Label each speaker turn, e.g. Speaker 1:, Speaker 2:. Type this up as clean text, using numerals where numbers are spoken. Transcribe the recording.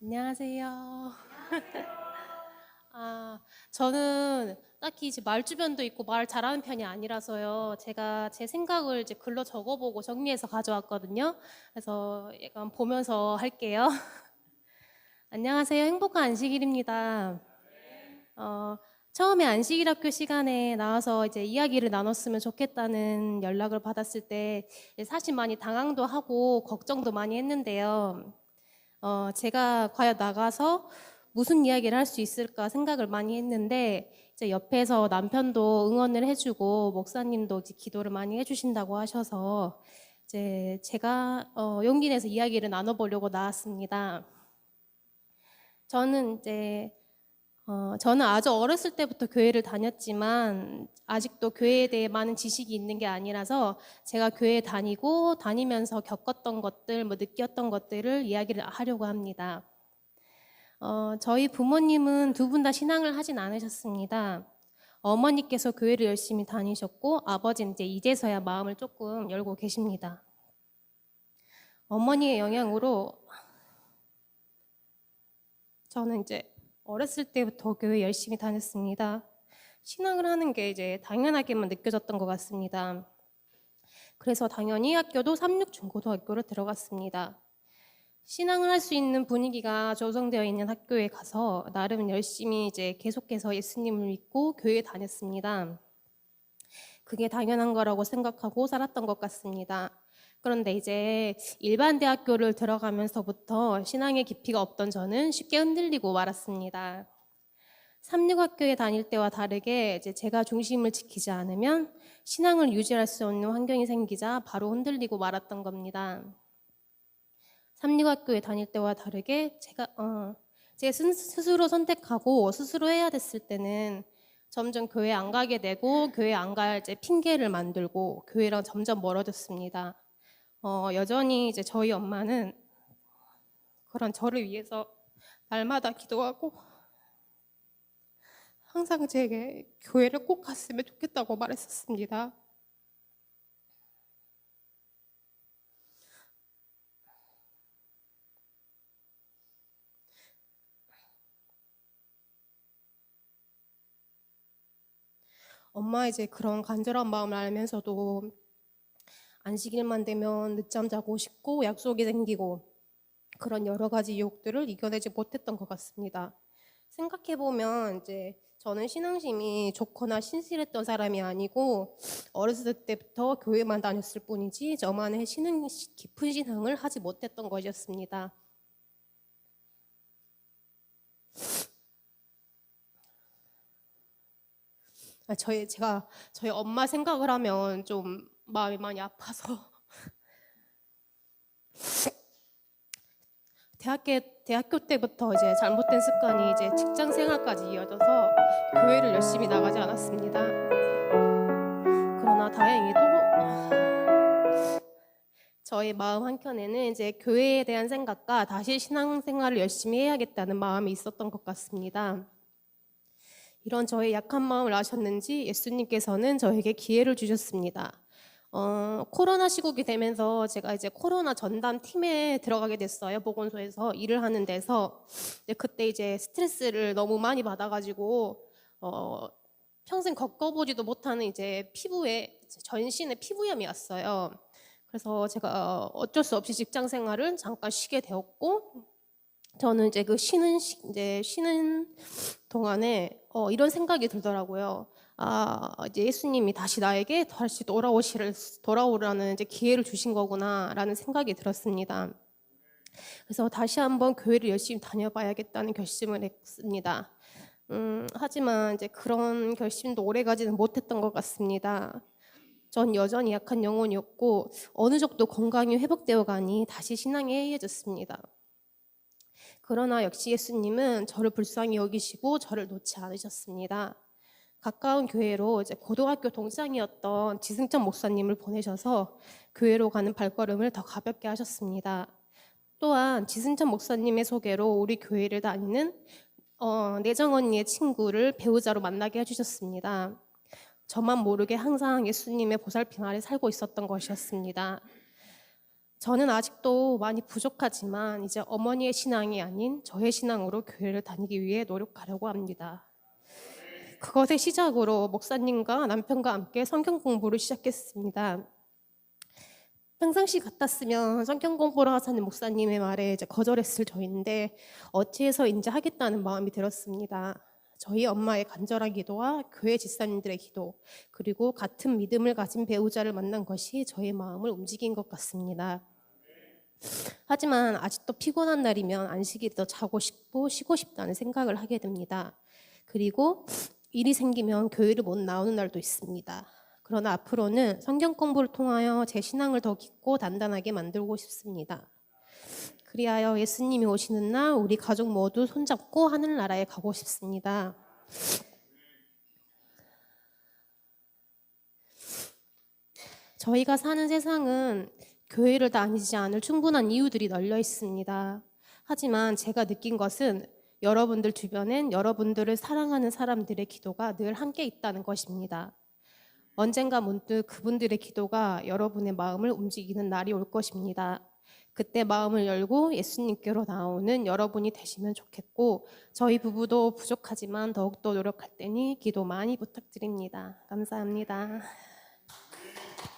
Speaker 1: 안녕하세요. 저는 딱히 이제 말주변도 있고 말 잘하는 편이 아니라서요. 제가 제 생각을 이제 글로 적어보고 정리해서 가져왔거든요. 그래서 약간 보면서 할게요. 안녕하세요. 행복한 안식일입니다. 어, 처음에 안식일 학교 시간에 나와서 이제 이야기를 나눴으면 좋겠다는 연락을 받았을 때 사실 많이 당황도 하고 걱정도 많이 했는데요. 제가 과연 나가서 무슨 이야기를 할 수 있을까 생각을 많이 했는데 이제 옆에서 남편도 응원을 해주고 목사님도 이제 기도를 많이 해주신다고 하셔서 이제 제가 용기 내서 이야기를 나눠보려고 나왔습니다. 저는 이제 저는 아주 어렸을 때부터 교회를 다녔지만 아직도 교회에 대해 많은 지식이 있는 게 아니라서 제가 교회 다니고 다니면서 겪었던 것들, 뭐 느꼈던 것들을 이야기를 하려고 합니다. 저희 부모님은 두 분 다 신앙을 하진 않으셨습니다. 어머니께서 교회를 열심히 다니셨고 아버지는 이제 이제서야 마음을 조금 열고 계십니다. 어머니의 영향으로 저는 이제 어렸을 때부터 교회 열심히 다녔습니다. 신앙을 하는 게 이제 당연하게만 느껴졌던 것 같습니다. 그래서 당연히 학교도 삼육중고등학교를 들어갔습니다. 신앙을 할 수 있는 분위기가 조성되어 있는 학교에 가서 나름 열심히 이제 계속해서 예수님을 믿고 교회에 다녔습니다. 그게 당연한 거라고 생각하고 살았던 것 같습니다. 그런데 이제 일반 대학교를 들어가면서부터 신앙의 깊이가 없던 저는 쉽게 흔들리고 말았습니다. 삼육학교에 다닐 때와 다르게 이제 제가 중심을 지키지 않으면 신앙을 유지할 수 없는 환경이 생기자 바로 흔들리고 말았던 겁니다. 삼육학교에 다닐 때와 다르게 제 스스로 선택하고 스스로 해야 됐을 때는 점점 교회 안 가게 되고 교회 안 갈 이제 핑계를 만들고 교회랑 점점 멀어졌습니다. 여전히 이제 저희 엄마는 그런 저를 위해서 날마다 기도하고 항상 제게 교회를 꼭 갔으면 좋겠다고 말했었습니다. 엄마 이제 그런 간절한 마음을 알면서도 안식일만 되면 늦잠 자고 싶고 약속이 생기고 그런 여러 가지 유혹들을 이겨내지 못했던 것 같습니다. 생각해보면 이제 저는 신앙심이 좋거나 신실했던 사람이 아니고 어렸을 때부터 교회만 다녔을 뿐이지 저만의 깊은 신앙을 하지 못했던 것이었습니다. 제가 저희 엄마 생각을 하면 좀 마음이 많이 아파서 대학교 때부터 이제 잘못된 습관이 이제 직장 생활까지 이어져서 교회를 열심히 나가지 않았습니다. 그러나 다행히도 저의 마음 한켠에는 이제 교회에 대한 생각과 다시 신앙생활을 열심히 해야겠다는 마음이 있었던 것 같습니다. 이런 저의 약한 마음을 아셨는지 예수님께서는 저에게 기회를 주셨습니다. 코로나 시국이 되면서 제가 이제 코로나 전담 팀에 들어가게 됐어요. 보건소에서 일을 하는 데서. 그때 이제 스트레스를 너무 많이 받아가지고 평생 겪어보지도 못하는 이제 피부에 전신에 피부염이 왔어요. 그래서 제가 어쩔 수 없이 직장 생활을 잠깐 쉬게 되었고, 저는 이제 이제 쉬는 동안에 이런 생각이 들더라고요. 이제 예수님이 다시 나에게 다시 돌아오라는 이제 기회를 주신 거구나라는 생각이 들었습니다. 그래서 다시 한번 교회를 열심히 다녀봐야겠다는 결심을 했습니다. 하지만 이제 그런 결심도 오래가지는 못했던 것 같습니다. 전 여전히 약한 영혼이었고 어느 정도 건강이 회복되어 가니 다시 신앙에 해이해졌습니다. 그러나 역시 예수님은 저를 불쌍히 여기시고 저를 놓지 않으셨습니다. 가까운 교회로 이제 고등학교 동창이었던 지승천 목사님을 보내셔서 교회로 가는 발걸음을 더 가볍게 하셨습니다. 또한 지승천 목사님의 소개로 우리 교회를 다니는 내정 언니의 친구를 배우자로 만나게 해주셨습니다. 저만 모르게 항상 예수님의 보살핌 아래 살고 있었던 것이었습니다. 저는 아직도 많이 부족하지만 이제 어머니의 신앙이 아닌 저의 신앙으로 교회를 다니기 위해 노력하려고 합니다. 그것의 시작으로 목사님과 남편과 함께 성경 공부를 시작했습니다. 평상시 같았으면 성경 공부를 하자는 목사님의 말에 이제 거절했을 저인데 어찌해서인지 하겠다는 마음이 들었습니다. 저희 엄마의 간절한 기도와 교회 집사님들의 기도, 그리고 같은 믿음을 가진 배우자를 만난 것이 저의 마음을 움직인 것 같습니다. 하지만 아직도 피곤한 날이면 안식일이 더 자고 싶고 쉬고 싶다는 생각을 하게 됩니다. 그리고 일이 생기면 교회를 못 나오는 날도 있습니다. 그러나 앞으로는 성경 공부를 통하여 제 신앙을 더 깊고 단단하게 만들고 싶습니다. 그리하여 예수님이 오시는 날 우리 가족 모두 손잡고 하늘나라에 가고 싶습니다. 저희가 사는 세상은 교회를 다니지 않을 충분한 이유들이 널려 있습니다. 하지만 제가 느낀 것은 여러분들 주변엔 여러분들을 사랑하는 사람들의 기도가 늘 함께 있다는 것입니다. 언젠가 문득 그분들의 기도가 여러분의 마음을 움직이는 날이 올 것입니다. 그때 마음을 열고 예수님께로 나오는 여러분이 되시면 좋겠고, 저희 부부도 부족하지만 더욱더 노력할 테니 기도 많이 부탁드립니다. 감사합니다.